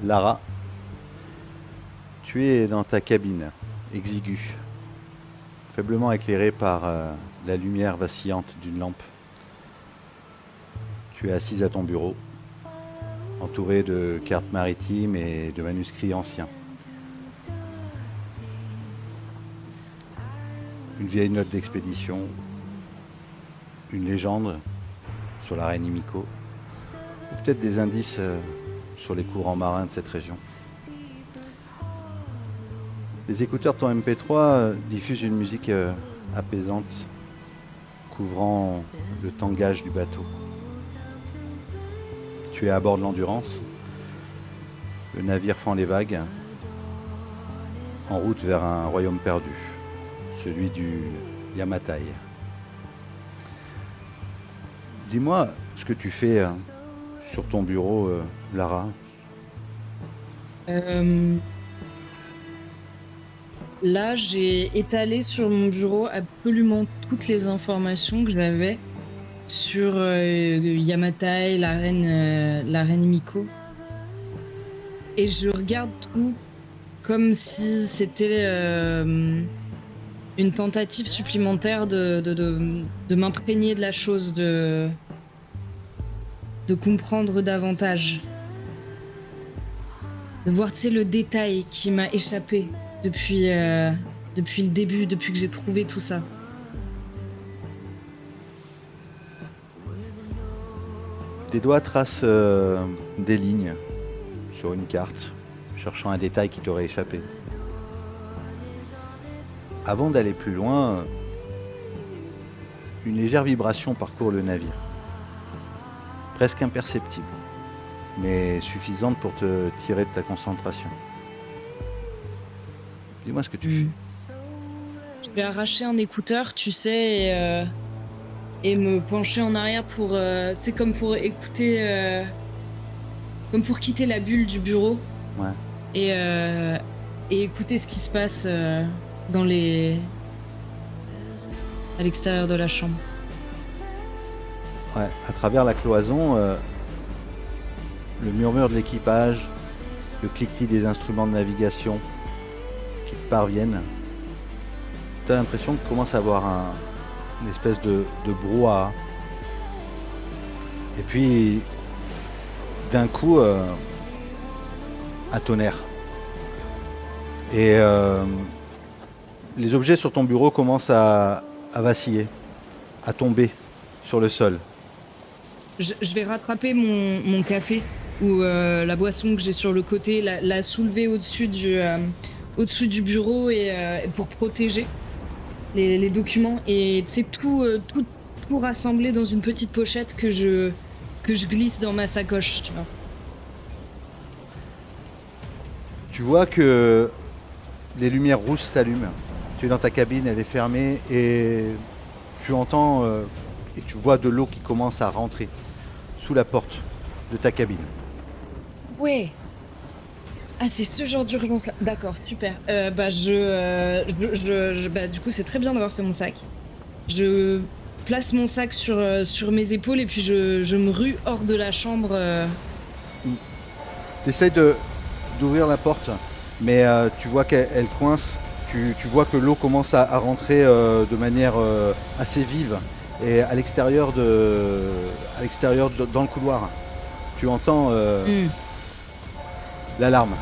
Lara, tu es dans ta cabine, exiguë, faiblement éclairée par la lumière vacillante d'une lampe. Tu es assise à ton bureau, entourée de cartes maritimes et de manuscrits anciens. Une vieille note d'expédition, une légende sur la reine Himiko, ou peut-être des indices sur les courants marins de cette région. Les écouteurs de ton MP3 diffusent une musique apaisante, couvrant le tangage du bateau. Tu es à bord de l'Endurance. Le navire fend les vagues, en route vers un royaume perdu, celui du Yamatai. Dis-moi ce que tu fais sur ton bureau, Lara. Euh, Là, j'ai étalé sur mon bureau absolument toutes les informations que j'avais sur Yamatai, la reine Miko. Et je regarde tout comme si c'était une tentative supplémentaire de m'imprégner de la chose, de comprendre davantage. De voir, tu sais, le détail qui m'a échappé depuis le début, depuis que j'ai trouvé tout ça. Tes doigts tracent des lignes sur une carte, cherchant un détail qui t'aurait échappé. Avant d'aller plus loin, une légère vibration parcourt le navire, presque imperceptible, mais suffisante pour te tirer de ta concentration. Dis-moi ce que tu fais. Je vais arracher un écouteur, tu sais, et me pencher en arrière pour, tu sais, comme pour écouter, comme pour quitter la bulle du bureau. Ouais. Et écouter ce qui se passe à l'extérieur de la chambre. Ouais, à travers la cloison, le murmure de l'équipage, le cliquetis des instruments de navigation qui te parviennent. Tu as l'impression que tu commences à avoir une espèce de brouhaha. Et puis, d'un coup, un tonnerre. Et les objets sur ton bureau commencent à vaciller, à tomber sur le sol. Je vais rattraper mon café ou la boisson que j'ai sur le côté, la soulever au-dessus du bureau et pour protéger les documents et tu sais tout rassembler dans une petite pochette que je glisse dans ma sacoche, tu vois. Tu vois que les lumières rouges s'allument. Tu es dans ta cabine, elle est fermée et tu entends et tu vois de l'eau qui commence à rentrer sous la porte de ta cabine. Ouais. Ah, c'est ce genre d'urgence là. D'accord, super. Bah du coup, c'est très bien d'avoir fait mon sac. Je place mon sac sur mes épaules et puis je me rue hors de la chambre. Tu essaies d'ouvrir la porte, mais tu vois qu'elle coince. Tu vois que l'eau commence à rentrer de manière assez vive. Et à l'extérieur, dans le couloir, tu entends l'alarme.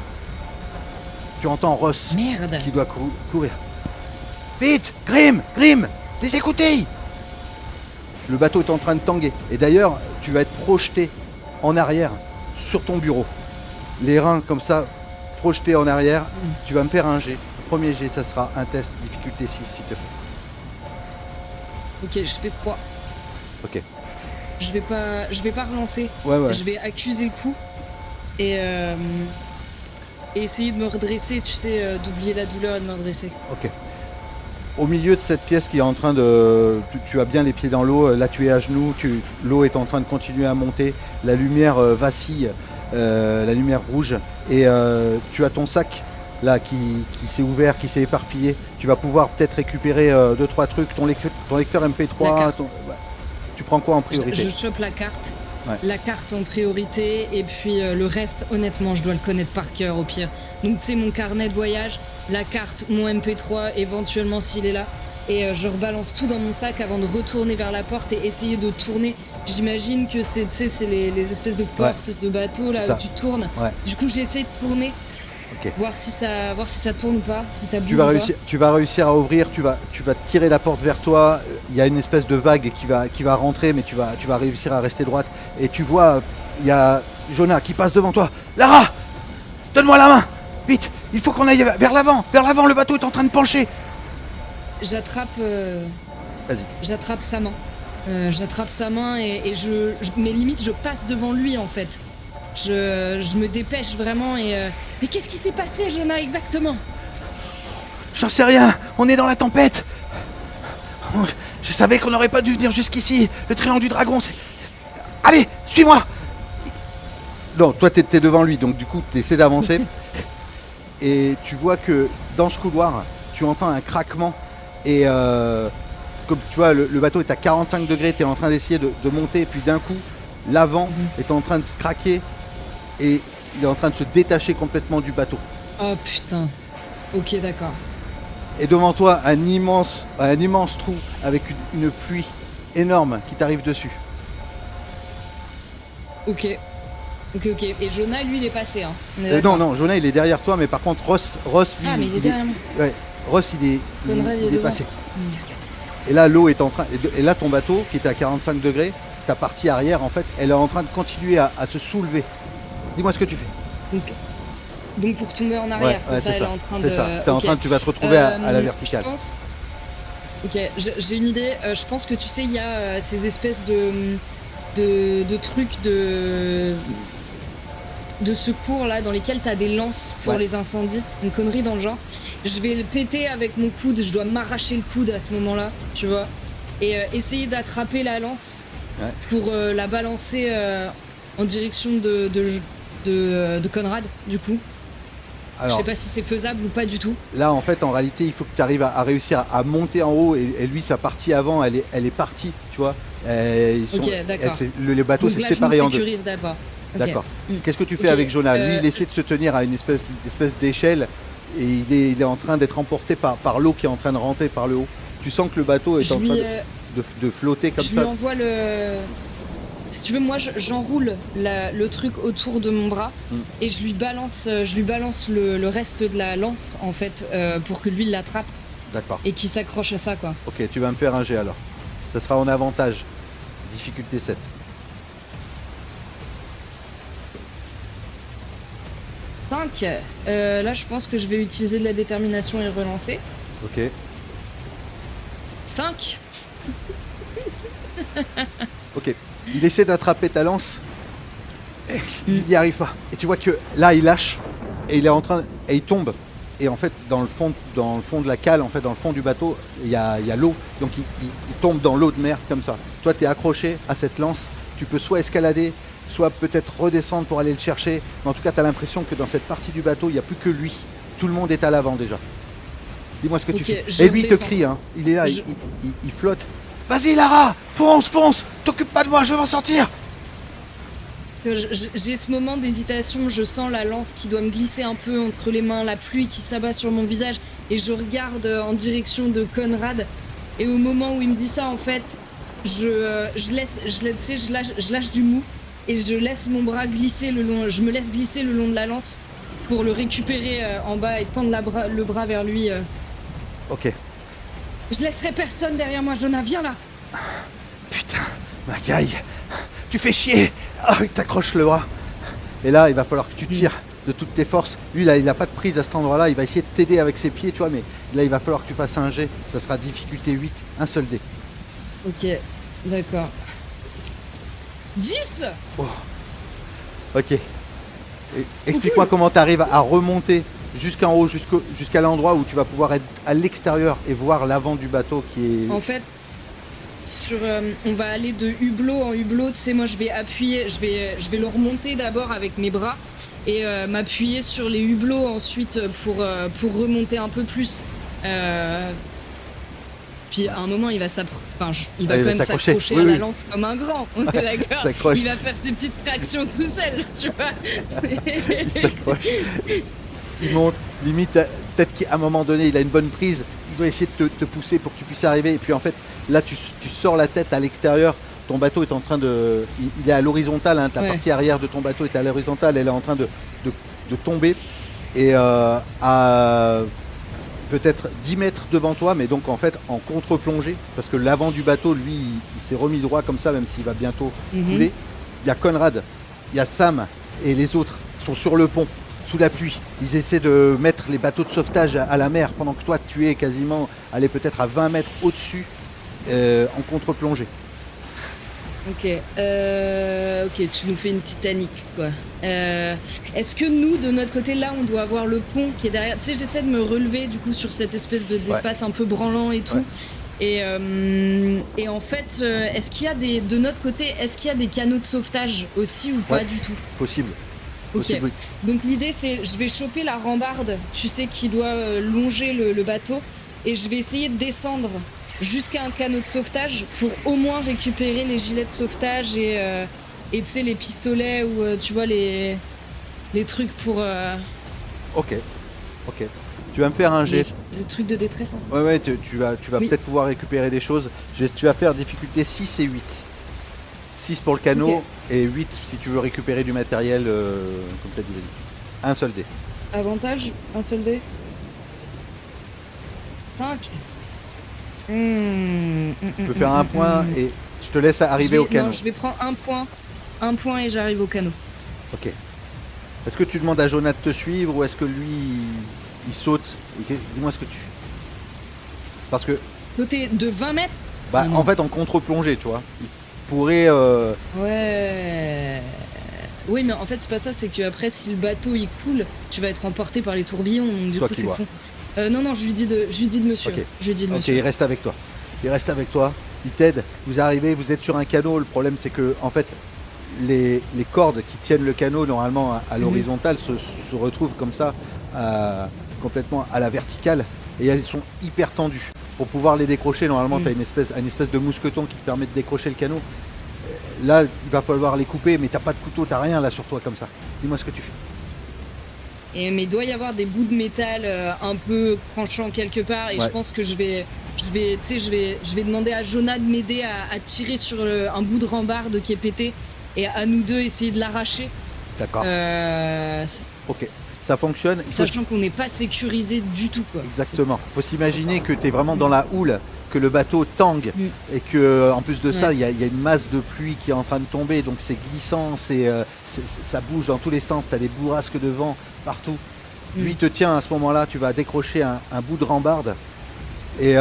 Tu entends Ross Merde. qui doit courir. Vite, Grim, les écoutez. Le bateau est en train de tanguer. Et d'ailleurs, tu vas être projeté en arrière sur ton bureau. Les reins comme ça, projetés en arrière. Tu vas me faire un jet. Le premier jet, ça sera un test difficulté 6, s'il te plaît. Ok, je fais 3. Ok. Je vais pas relancer. Ouais. Je vais accuser le coup et essayer de me redresser, tu sais, d'oublier la douleur et de me redresser. Ok. Au milieu de cette pièce qui est en train de... Tu as bien les pieds dans l'eau, là tu es à genoux, l'eau est en train de continuer à monter, la lumière vacille, la lumière rouge, et tu as ton sac là qui s'est ouvert, qui s'est éparpillé. Tu vas pouvoir peut-être récupérer 2-3 trucs, ton lecteur MP3, ouais. Tu prends quoi en priorité? Je chope la carte Ouais. la carte en priorité, et puis le reste, honnêtement, je dois le connaître par cœur au pire. Donc, tu sais, mon carnet de voyage, la carte, mon MP3, éventuellement s'il est là, et je rebalance tout dans mon sac avant de retourner vers la porte et essayer de tourner. J'imagine que c'est, tu sais, c'est les espèces de portes de bateau là C'est ça. où tu tournes. Ouais. Du coup, j'essaie de tourner, Ok. voir si ça tourne ou pas, si ça bouge Tu vas ou pas. réussir à ouvrir, tu vas tirer la porte vers toi. Il y a une espèce de vague qui va rentrer, mais tu vas réussir à rester droite. Et tu vois, il y a Jonah qui passe devant toi. Lara, donne-moi la main, vite. Il faut qu'on aille vers l'avant, le bateau est en train de pencher. J'attrape Vas-y. j'attrape sa main. J'attrape sa main et mais limite je passe devant lui en fait. Je me dépêche vraiment et mais qu'est-ce qui s'est passé, Jonah, exactement? J'en sais rien, on est dans la tempête. Je savais qu'on n'aurait pas dû venir jusqu'ici. Le triangle du dragon, c'est... Allez, suis-moi. Non, toi t'es devant lui, donc du coup t'essaies d'avancer. Et tu vois que dans ce couloir, tu entends un craquement. Et comme tu vois, le bateau est à 45 degrés, t'es en train d'essayer de monter. Et puis d'un coup, l'avant est en train de craquer. Et il est en train de se détacher complètement du bateau. Oh putain. Ok, d'accord. Et devant toi, un immense trou avec une pluie énorme qui t'arrive dessus. Ok. Et Jonah, lui, il est passé, hein. On est Non, Jonah, il est derrière toi, mais par contre, Ross, lui, Ah, mais il est derrière moi. ouais, Ross, il est devant. passé. Et là, l'eau est en train... Et là, ton bateau, qui était à 45 degrés, ta partie arrière, en fait, elle est en train de continuer à se soulever. Dis-moi ce que tu fais. Donc pour tomber en arrière, c'est ça, elle est en train de... C'est ça, tu vas te retrouver à la verticale. Je pense... Ok, j'ai une idée. Je pense que tu sais, il y a ces espèces de trucs de secours là dans lesquels t'as des lances pour les incendies, une connerie dans le genre. Je vais le péter avec mon coude, je dois m'arracher le coude à ce moment-là, tu vois, et essayer d'attraper la lance pour la balancer en direction de Conrad, du coup. Alors, je sais pas si c'est faisable ou pas du tout. Là, en fait, en réalité, il faut que tu arrives à réussir à monter en haut et lui, sa partie avant, elle est partie, tu vois. Ok, d'accord. Le bateau s'est séparé en deux. Je me sécurise d'abord. D'accord. Qu'est-ce que tu fais avec Jonah? Lui, il essaie de se tenir à une espèce d'échelle et il est en train d'être emporté par l'eau qui est en train de rentrer par le haut. Tu sens que le bateau est en train de flotter comme ça. Je lui envoie le... Si tu veux, moi, j'enroule le truc autour de mon bras et je lui balance le reste de la lance, en fait, pour que lui l'attrape. D'accord. Et qu'il s'accroche à ça, quoi. Ok, tu vas me faire un jet alors. Ça sera en avantage. Difficulté 7. Là, je pense que je vais utiliser de la détermination et relancer. Ok. Stinck. Ok. Il essaie d'attraper ta lance. Et il n'y arrive pas. Et tu vois que là, il lâche. Et il est en train... Et il tombe. Et en fait, dans le fond de la cale, en fait, dans le fond du bateau, il y a l'eau. Donc, il tombe dans l'eau de mer, comme ça. Toi, tu es accroché à cette lance. Tu peux soit escalader, soit peut-être redescendre pour aller le chercher. Mais en tout cas, tu as l'impression que dans cette partie du bateau, il n'y a plus que lui. Tout le monde est à l'avant déjà. Dis-moi ce que tu fais. Et lui, il te crie, hein. Il est là, il flotte. Vas-y, Lara, fonce, t'occupe pas de moi, je vais m'en sortir. J'ai ce moment d'hésitation, je sens la lance qui doit me glisser un peu entre les mains, la pluie qui s'abat sur mon visage, et je regarde en direction de Conrad. Et au moment où il me dit ça, en fait, je lâche du mou et je laisse mon bras glisser je me laisse glisser le long de la lance pour le récupérer en bas et tendre le bras vers lui. Ok. Je laisserai personne derrière moi, Jonah, viens là. Putain, Macaille, tu fais chier. Ah, il t'accroche le bras. Et là, il va falloir que tu tires de toutes tes forces. Lui, là, il n'a pas de prise à cet endroit-là. Il va essayer de t'aider avec ses pieds, tu vois, mais là, il va falloir que tu fasses un jet. Ça sera difficulté 8, un seul dé. Ok, d'accord. 10. Oh. Ok. Explique-moi comment tu arrives à remonter jusqu'en haut, jusqu'à l'endroit où tu vas pouvoir être à l'extérieur et voir l'avant du bateau qui est... En fait, on va aller de hublot en hublot. Tu sais, moi, je vais appuyer, je vais le remonter d'abord avec mes bras et m'appuyer sur les hublots ensuite pour remonter un peu plus. Puis à un moment, il va il va Ah, il quand va même s'accrocher. s'accrocher Oui, à la oui. lance comme un grand. On est d'accord. s'accroche. Il va faire ses petites tractions tout seul, tu vois. Il s'accroche. Il monte. Limite, peut-être qu'à un moment donné, il a une bonne prise. Il doit essayer de te pousser pour que tu puisses arriver. Et puis en fait, là, tu sors la tête à l'extérieur. Ton bateau est en train de... Il est à l'horizontale. Hein. Ta Ouais. partie arrière de ton bateau est à l'horizontale. Elle est en train de tomber. Et à peut-être 10 mètres devant toi, mais donc en fait en contre-plongée. Parce que l'avant du bateau, lui, il s'est remis droit comme ça, même s'il va bientôt couler. Il y a Conrad, il y a Sam et les autres sont sur le pont, sous la pluie. Ils essaient de mettre les bateaux de sauvetage à la mer pendant que toi tu es quasiment allé peut-être à 20 mètres au-dessus en contre-plongée. Ok, ok, tu nous fais une Titanic, quoi. Est-ce que nous, de notre côté, là, on doit avoir le pont qui est derrière. Tu sais, j'essaie de me relever, du coup, sur cette espèce d'espace un peu branlant et tout. Ouais. Et en fait, est-ce qu'il y a de notre côté, est-ce qu'il y a des canaux de sauvetage aussi ou pas du tout? Possible. Ok. Possible, oui. Donc l'idée, c'est, je vais choper la rambarde, tu sais, qui doit longer le bateau, et je vais essayer de descendre jusqu'à un canot de sauvetage pour au moins récupérer les gilets de sauvetage et tu sais, les pistolets ou tu vois les trucs pour Ok. Tu vas me faire un jet. les trucs de détresse. Hein. Ouais, tu vas Oui. peut-être pouvoir récupérer des choses. Tu vas faire difficulté 6 et 8. 6 pour le canot Ok. et 8 si tu veux récupérer du matériel, comme tu as dit. Un seul dé. Avantage, un seul dé. 5. Tu peux faire un point et je te laisse arriver au canot. Non, je vais prendre un point et j'arrive au canot. Ok. Est-ce que tu demandes à Jonah de te suivre ou est-ce que lui il saute? Dis-moi ce que tu fais. Parce que Côté de 20 mètres. bah, Non. en fait en contre-plongée, tu vois. Il pourrait Ouais. Oui, mais en fait, c'est pas ça, c'est que après, si le bateau il coule, tu vas être emporté par les tourbillons. Donc, du toi coup, qui c'est vois. con. Non, je lui dis de monsieur. Ok. Je lui dis de Ok, monsieur. il reste avec toi. Il t'aide. Vous arrivez, vous êtes sur un canot. Le problème, c'est que en fait, les cordes qui tiennent le canot normalement à l'horizontale se retrouvent comme ça, complètement à la verticale, et elles sont hyper tendues. Pour pouvoir les décrocher, normalement, tu as une espèce de mousqueton qui te permet de décrocher le canot. Là, il va falloir les couper, mais t'as pas de couteau, t'as rien là sur toi comme ça. Dis-moi ce que tu fais. Mais il doit y avoir des bouts de métal un peu tranchants quelque part, et Ouais. je pense que je vais demander à Jonah de m'aider à tirer sur un bout de rambarde qui est pété, et à nous deux essayer de l'arracher. D'accord. Ok. Ça fonctionne. Sachant qu'on n'est pas sécurisé du tout, quoi. Exactement. Il faut s'imaginer que tu es vraiment dans la houle, que le bateau tangue et que en plus de ça, il y a une masse de pluie qui est en train de tomber, donc c'est glissant, ça bouge dans tous les sens, tu as des bourrasques de vent partout. Lui te tient à ce moment-là, tu vas décrocher un bout de rambarde. Et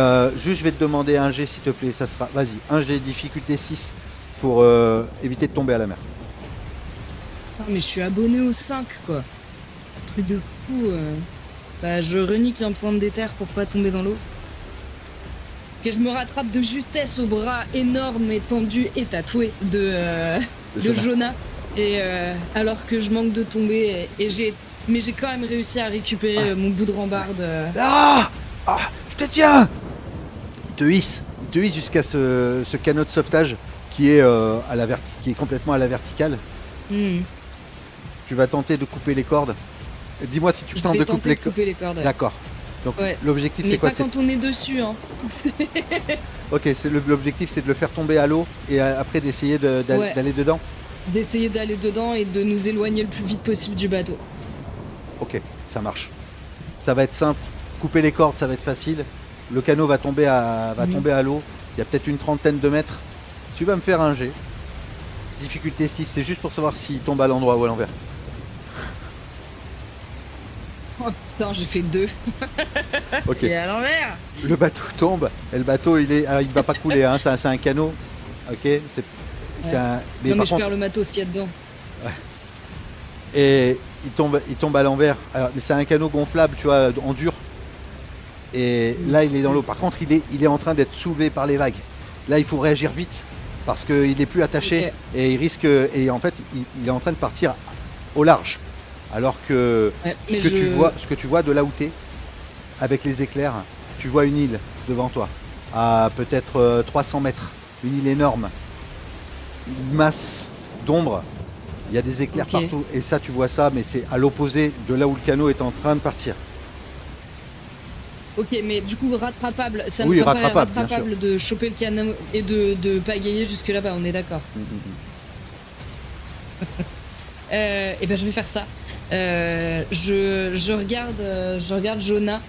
juste, je vais te demander un jet, s'il te plaît. Ça sera, vas-y, un jet difficulté 6 pour éviter de tomber à la mer. Non, mais je suis abonné au 5, quoi. Truc de fou. Bah, je renique un point de déterre pour pas tomber dans l'eau. Et je me rattrape de justesse au bras énorme et tendu et tatoué de Jonah. Et alors que je manque de tomber, mais j'ai quand même réussi à récupérer mon bout de rambarde. Je te tiens. Il te hisse jusqu'à ce canot de sauvetage qui est, qui est complètement à la verticale. Tu vas tenter de couper les cordes. Dis-moi si tu tentes de couper les cordes. D'accord. Donc l'objectif mais c'est quoi? pas quand on est dessus, hein. Ok, l'objectif c'est de le faire tomber à l'eau et après d'essayer d'aller dedans. D'essayer d'aller dedans et de nous éloigner le plus vite possible du bateau. Ok, ça marche. Ça va être simple. Couper les cordes, ça va être facile. Le canot va tomber à l'eau. Il y a peut-être une trentaine de mètres. Tu vas me faire un jet. Difficulté 6, c'est juste pour savoir s'il tombe à l'endroit ou à l'envers. Oh putain, j'ai fait 2. Ok. Et à l'envers. Le bateau tombe. Et le bateau, il va pas couler. Hein. C'est un canot. Ok. Mais non, mais par je contre, perds le matos qu'il y a dedans. et il tombe à l'envers. Mais c'est un canot gonflable, tu vois, en dur. Et là, il est dans l'eau. Par contre, il est en train d'être soulevé par les vagues. Là, il faut réagir vite parce qu'il n'est plus attaché et il risque. Et en fait, il est en train de partir au large. Alors que ce que tu vois de là où t'es, avec les éclairs, tu vois une île devant toi, à peut-être 300 mètres. Une île énorme. Une masse d'ombre. Il y a des éclairs Ok. partout. Et ça, tu vois ça, mais c'est à l'opposé de là où le canot est en train de partir. Ok, mais du coup, rattrapable, ça Oui, me paraît rattrapable, bien rattrapable de choper le canot et de pagayer jusque là-bas, on est d'accord. Et ben je vais faire ça. Je regarde Jonah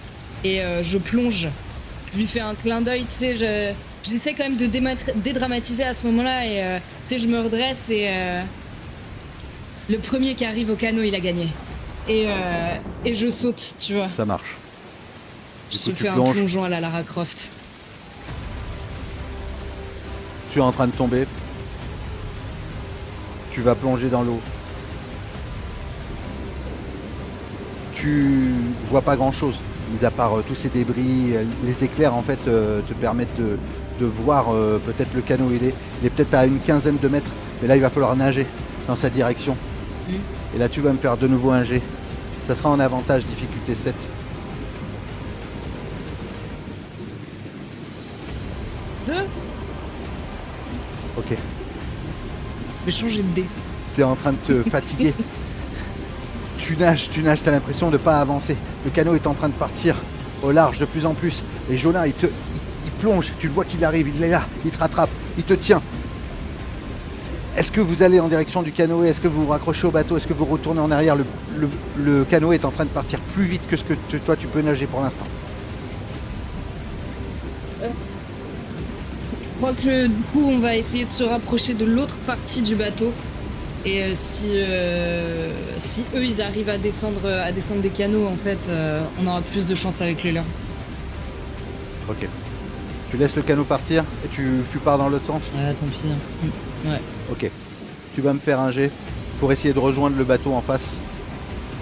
et je plonge. Je lui fais un clin d'œil, tu sais, j'essaie quand même de dédramatiser à ce moment-là et tu sais, je me redresse et le premier qui arrive au canot, il a gagné. Et je saute, tu vois. Ça marche. Du Je coup, tu fais un plonges. plongeon à la Lara Croft. Tu es en train de tomber. Tu vas plonger dans l'eau. Tu vois pas grand chose, mis à part tous ces débris. Les éclairs en fait te permettent de voir peut-être le canot. Il est peut-être à une quinzaine de mètres, mais là il va falloir nager dans sa direction. Et là tu vas me faire de nouveau un jet. Ça sera en avantage, difficulté 7. Deux. Ok. Je vais changer de dé. Tu es en train de te fatiguer. Tu nages, t'as l'impression de ne pas avancer. Le canot est en train de partir au large de plus en plus. Et Jonah, il plonge, tu le vois qu'il arrive, il est là, il te rattrape, il te tient. Est-ce que vous allez en direction du canoë? Est-ce que vous vous raccrochez au bateau? Est-ce que vous retournez en arrière? Le canoë est en train de partir plus vite que ce que toi tu peux nager pour l'instant. Je crois que du coup, on va essayer de se rapprocher de l'autre partie du bateau. Et si eux ils arrivent à descendre des canaux, en fait, on aura plus de chance avec le leur. Ok. Tu laisses le canot partir et tu pars dans l'autre sens? Ouais, tant pis. Ouais. Ok. Tu vas me faire un jet pour essayer de rejoindre le bateau en face.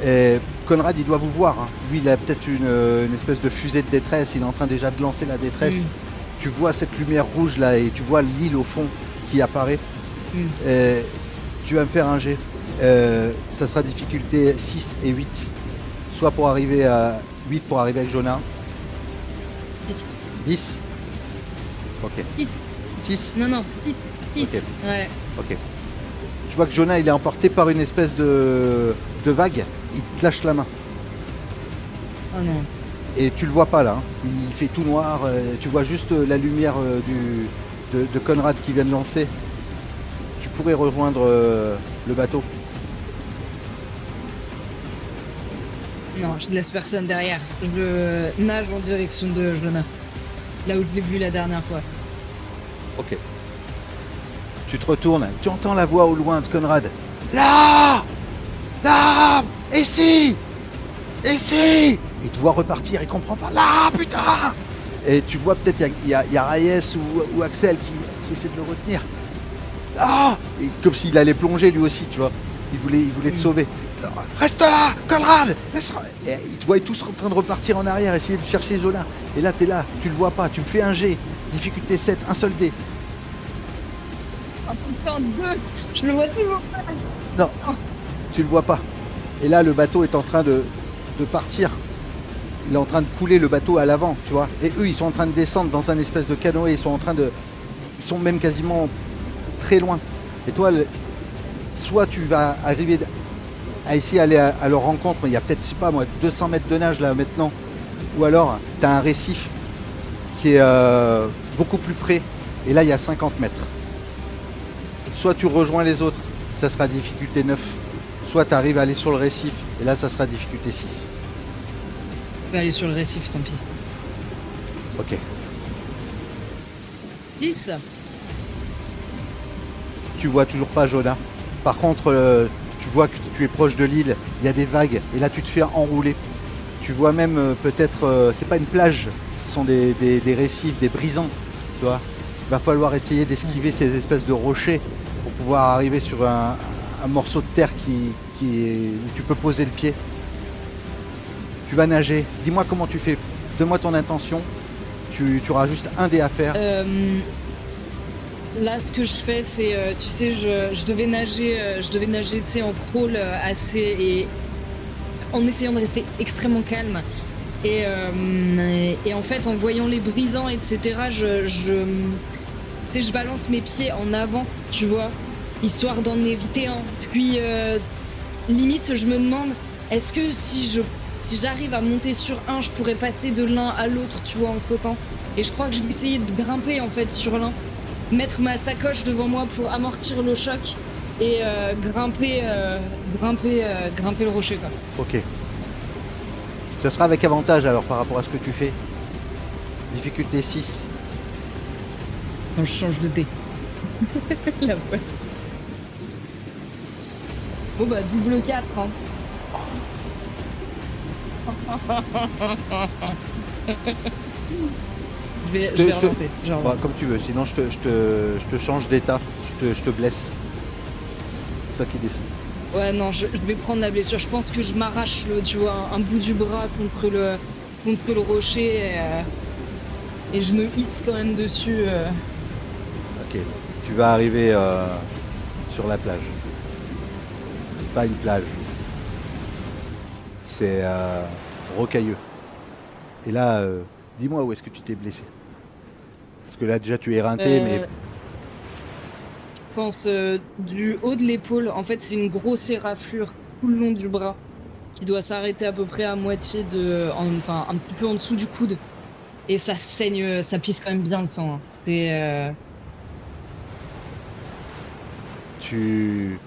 Et Conrad, il doit vous voir. Hein. Lui, il a peut-être une espèce de fusée de détresse. Il est en train déjà de lancer la détresse. Tu vois cette lumière rouge là et tu vois l'île au fond qui apparaît. Et tu vas me faire un jet. Ça sera difficulté 6 et 8. Soit pour arriver à 8 pour arriver avec Jonah. 10. Ok. 6. Non, petite. Ok. Ouais. Ok. Tu vois que Jonah il est emporté par une espèce de vague. Il te lâche la main. Oh non. Et tu le vois pas là. Hein. Il fait tout noir. Tu vois juste la lumière de Conrad qui vient de lancer. Tu pourrais rejoindre le bateau. Non, je ne laisse personne derrière. Je nage en direction de Jonah. Là où je l'ai vu la dernière fois. Ok. Tu te retournes. Tu entends la voix au loin de Conrad. Là! Là! Ici! Ici! Il te voit repartir, il comprend pas. Là, putain! Et tu vois peut-être il y a Reyes ou Axel qui essaie de le retenir. Ah! Et comme s'il allait plonger lui aussi, tu vois. Il voulait te sauver. Reste là, Conrad! Et ils te voient tous en train de repartir en arrière, essayer de chercher Jonah. Et là, t'es là, tu le vois pas, tu me fais un G. Difficulté 7, un seul dé. Oh putain, deux! Je le vois toujours pas. Non, tu le vois pas. Et là, le bateau est en train de partir. Il est en train de couler le bateau à l'avant, tu vois. Et eux, ils sont en train de descendre dans un espèce de canoë. Ils sont même quasiment très loin. Et toi, soit tu vas arriver à essayer d'aller à leur rencontre, mais il y a peut-être, je sais pas moi, 200 mètres de nage là maintenant. Ou alors, tu as un récif qui est beaucoup plus près. Et là, il y a 50 mètres. Soit tu rejoins les autres, ça sera difficulté 9. Soit tu arrives à aller sur le récif, et là, ça sera difficulté 6. Je vais aller sur le récif, tant pis. Ok. 10. Tu vois toujours pas Jonah. Par contre, tu vois que tu es proche de l'île, il y a des vagues, et là tu te fais enrouler. Tu vois même peut-être, c'est pas une plage, ce sont des récifs, des brisants, tu vois. Il va falloir essayer d'esquiver ces espèces de rochers pour pouvoir arriver sur un morceau de terre où tu peux poser le pied. Tu vas nager. Dis-moi comment tu fais. Donne-moi ton intention. Tu auras juste un dé à faire. Là, ce que je fais, c'est, tu sais, je devais nager, tu sais, en crawl assez et en essayant de rester extrêmement calme. Et en fait, en voyant les brisants, etc., je balance mes pieds en avant, tu vois, histoire d'en éviter un. Puis, limite, je me demande, est-ce que si j'arrive à monter sur un, je pourrais passer de l'un à l'autre, tu vois, en sautant. Et je crois que je vais essayer de grimper, en fait, sur l'un. Mettre ma sacoche devant moi pour amortir le choc et grimper le rocher, quoi. Ok. Ça sera avec avantage alors par rapport à ce que tu fais. Difficulté 6. Quand je change de dé. La poisse. Bon bah double 4, hein. Je vais relancer. Bon, comme tu veux, sinon je te change d'état, je te blesse. C'est ça qui décide. Ouais non, je vais prendre la blessure. Je pense que je m'arrache tu vois, un bout du bras contre le rocher et je me hisse quand même dessus. Ok, tu vas arriver sur la plage. C'est pas une plage. C'est rocailleux. Et là, dis-moi où est-ce que tu t'es blessé. Parce que là déjà tu es éreinté, mais... Je pense du haut de l'épaule. En fait, c'est une grosse éraflure tout le long du bras qui doit s'arrêter à peu près à moitié enfin un petit peu en dessous du coude. Et ça saigne, ça pisse quand même bien le sang, hein. C'est tu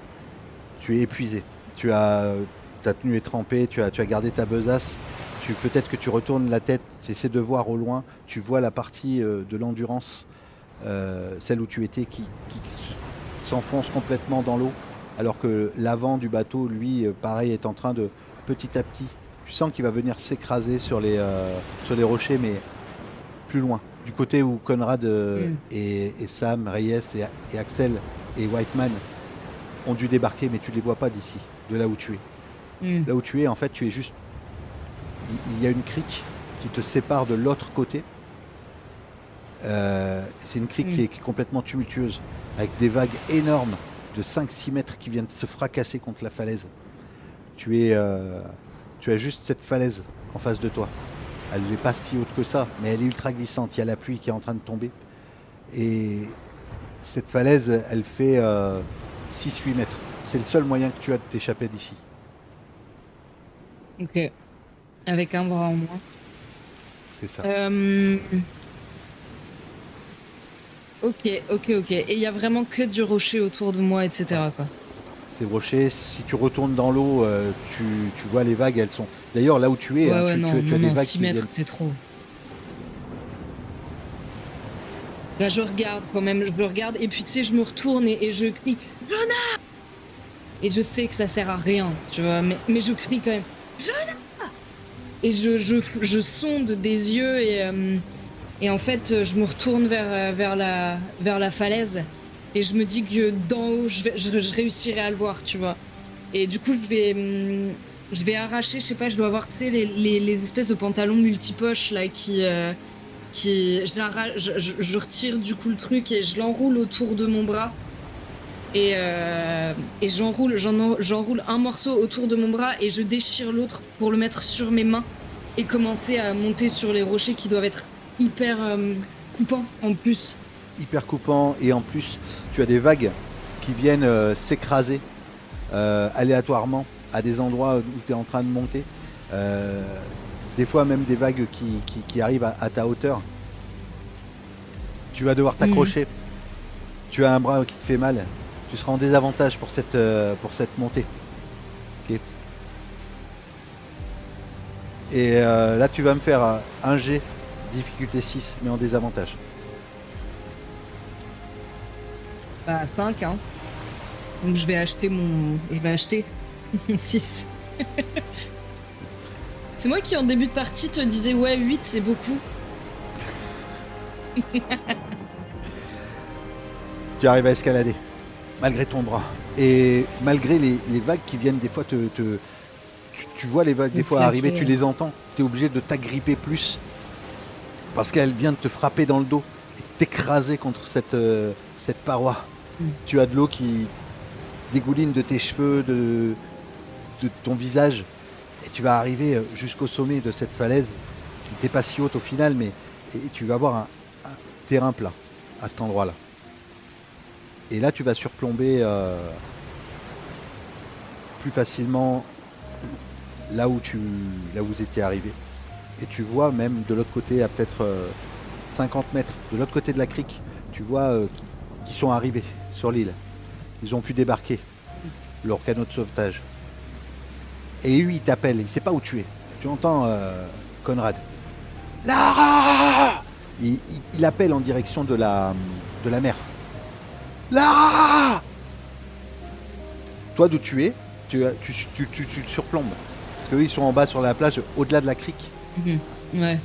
es épuisé. Ta tenue est trempée, tu as gardé ta besace. Peut-être que tu retournes la tête, tu essaies de voir au loin, tu vois la partie de l'endurance, celle où tu étais, qui s'enfonce complètement dans l'eau, alors que l'avant du bateau, lui, pareil, est en train de, petit à petit, tu sens qu'il va venir s'écraser sur les rochers, mais plus loin. Du côté où Conrad et Sam, Reyes et Axel et Whiteman ont dû débarquer, mais tu ne les vois pas d'ici, de là où tu es. Là où tu es, en fait, tu es juste... Il y a une crique qui te sépare de l'autre côté. C'est une crique qui est complètement tumultueuse, avec des vagues énormes de 5-6 mètres qui viennent se fracasser contre la falaise. Tu as juste cette falaise en face de toi. Elle n'est pas si haute que ça, mais elle est ultra glissante. Il y a la pluie qui est en train de tomber. Et cette falaise, elle fait 6-8 mètres. C'est le seul moyen que tu as de t'échapper d'ici. Ok. Avec un bras en moins. C'est ça. Ok. Et il y a vraiment que du rocher autour de moi, etc. quoi. Ces rochers, si tu retournes dans l'eau, tu vois les vagues, elles sont... D'ailleurs, là où tu es, Ouais, tu non, as des vagues 6 qui mètres, viennent... c'est trop. Là, je regarde quand même, je regarde, et puis tu sais, je me retourne et je crie « Jonah !» Et je sais que ça sert à rien, tu vois, mais je crie quand même « Jonah !» Et je sonde des yeux et en fait, je me retourne vers la falaise et je me dis que d'en haut, je réussirai à le voir, tu vois. Et du coup, je vais arracher, je sais pas, je dois avoir, tu sais, les espèces de pantalons multipoches là je retire du coup le truc et je l'enroule autour de mon bras et j'enroule un morceau autour de mon bras et je déchire l'autre pour le mettre sur mes mains et commencer à monter sur les rochers qui doivent être hyper coupants en plus. Hyper coupants, et en plus tu as des vagues qui viennent s'écraser aléatoirement à des endroits où tu es en train de monter. Des fois même des vagues qui arrivent à ta hauteur. Tu vas devoir t'accrocher. Tu as un bras qui te fait mal. Tu seras en désavantage pour cette montée. Okay. Et là tu vas me faire un G difficulté 6 mais en désavantage. Bah 5 hein. Donc je vais acheter mon 6. C'est moi qui en début de partie te disais ouais 8 c'est beaucoup. Tu arrives à escalader malgré ton bras et malgré les vagues qui viennent des fois tu vois les vagues des fois arriver, tu les entends, tu es obligé de t'agripper plus parce qu'elle vient de te frapper dans le dos et t'écraser contre cette paroi. Tu as de l'eau qui dégouline de tes cheveux, de ton visage, Et tu vas arriver jusqu'au sommet de cette falaise, qui n'était pas si haute au final, mais et tu vas avoir un terrain plat à cet endroit-là. Et là, tu vas surplomber plus facilement là où vous étiez arrivé. Et tu vois même de l'autre côté, à peut-être 50 mètres, de l'autre côté de la crique, tu vois qu'ils sont arrivés sur l'île. Ils ont pu débarquer leur canot de sauvetage. Et lui, il t'appelle, il ne sait pas où tu es. Tu entends Conrad. Lara! Il appelle en direction de la mer. Lara! Toi, d'où tu es, tu le surplombes. Parce qu'eux, ils sont en bas sur la plage, au-delà de la crique. Ouais.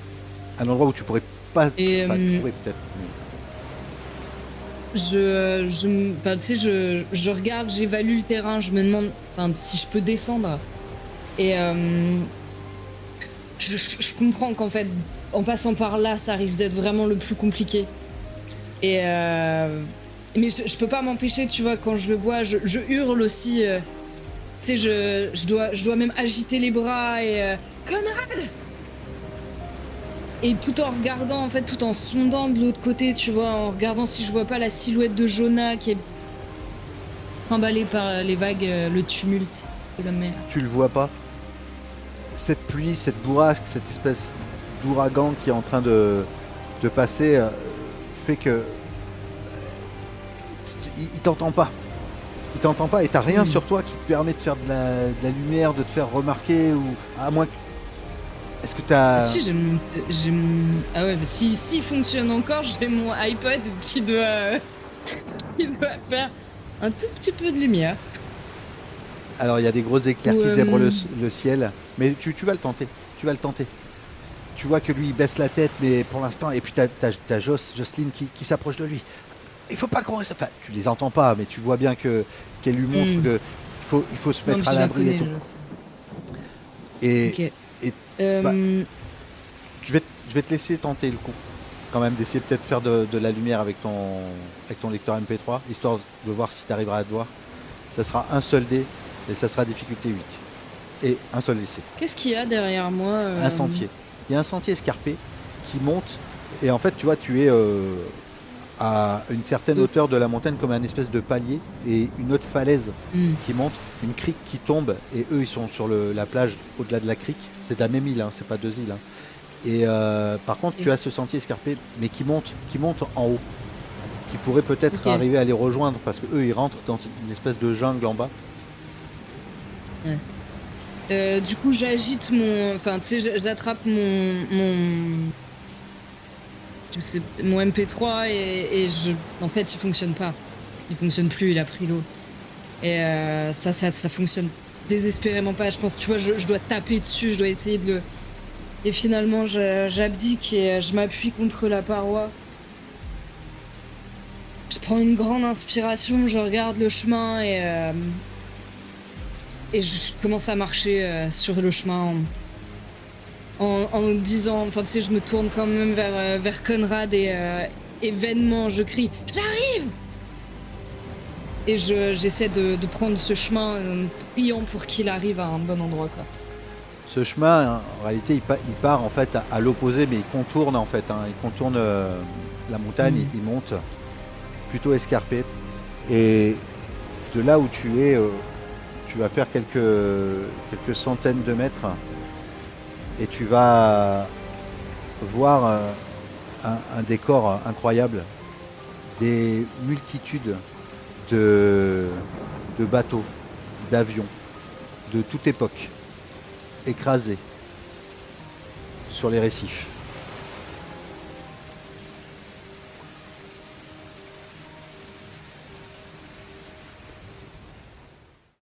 Un endroit où tu pourrais pas... Et Enfin, tu pourrais peut-être. tu sais, je regarde, j'évalue le terrain, je me demande si je peux descendre. Et je comprends qu'en fait, en passant par là, ça risque d'être vraiment le plus compliqué. Et mais je peux pas m'empêcher, tu vois, quand je le vois, je hurle aussi. Tu sais, je dois même agiter les bras et Conrad! Et tout en regardant, en fait, tout en sondant de l'autre côté, tu vois, en regardant si je vois pas la silhouette de Jonah qui est emballée par les vagues, le tumulte de la mer. Tu le vois pas. Cette pluie, cette bourrasque, cette espèce d'ouragan qui est en train de passer fait que il t'entend pas. Il t'entend pas et t'as rien sur toi qui te permet de faire de la lumière, de te faire remarquer ou à moins que... Est-ce que t'as... Si j'ai mon... Ah ouais, bah si il fonctionne encore, j'ai mon iPod qui doit faire un tout petit peu de lumière. Alors il y a des gros éclairs qui zèbrent le ciel, mais tu vas le tenter. Tu vas le tenter. Tu vois que lui il baisse la tête, mais pour l'instant, et puis t'as Jocelyne qui s'approche de lui. Il faut pas courir, enfin, tu les entends pas, mais tu vois bien qu'elle lui montre que il faut se mettre à l'abri et tout. Et, okay. bah, je vais te laisser tenter le coup, quand même, d'essayer peut-être faire de la lumière avec ton lecteur MP3, histoire de voir si tu arriveras à te voir. Ça sera un seul dé et ça sera difficulté 8. Et un seul essai. Qu'est-ce qu'il y a derrière moi Un sentier. Il y a un sentier escarpé qui monte et en fait, tu vois, tu es à une certaine hauteur de la montagne comme un espèce de palier et une autre falaise qui monte, une crique qui tombe et eux ils sont sur la plage au-delà de la crique. C'est la même île, hein, c'est pas deux îles. Hein. Et par contre tu as ce sentier escarpé mais qui monte en haut, qui pourrait peut-être arriver à les rejoindre parce que eux ils rentrent dans une espèce de jungle en bas. Ouais. Du coup j'agite mon... Enfin tu sais j'attrape mon MP3 et en fait il fonctionne pas. Il fonctionne plus, il a pris l'eau. Et ça fonctionne désespérément pas. Je pense, tu vois, je dois taper dessus, je dois essayer de le... Et finalement j'abdique et je m'appuie contre la paroi. Je prends une grande inspiration, je regarde le chemin et je commence à marcher sur le chemin en disant, enfin tu sais, je me tourne quand même vers Conrad et vainement je crie « J'arrive !» Et j'essaie de prendre ce chemin en priant pour qu'il arrive à un bon endroit, quoi. Ce chemin, en réalité, il part en fait à l'opposé, mais il contourne en fait. Hein, il contourne la montagne, il monte plutôt escarpé. Et de là où tu es, tu vas faire quelques centaines de mètres et tu vas voir un décor incroyable, des multitudes de bateaux, d'avions, de toute époque, écrasés sur les récifs.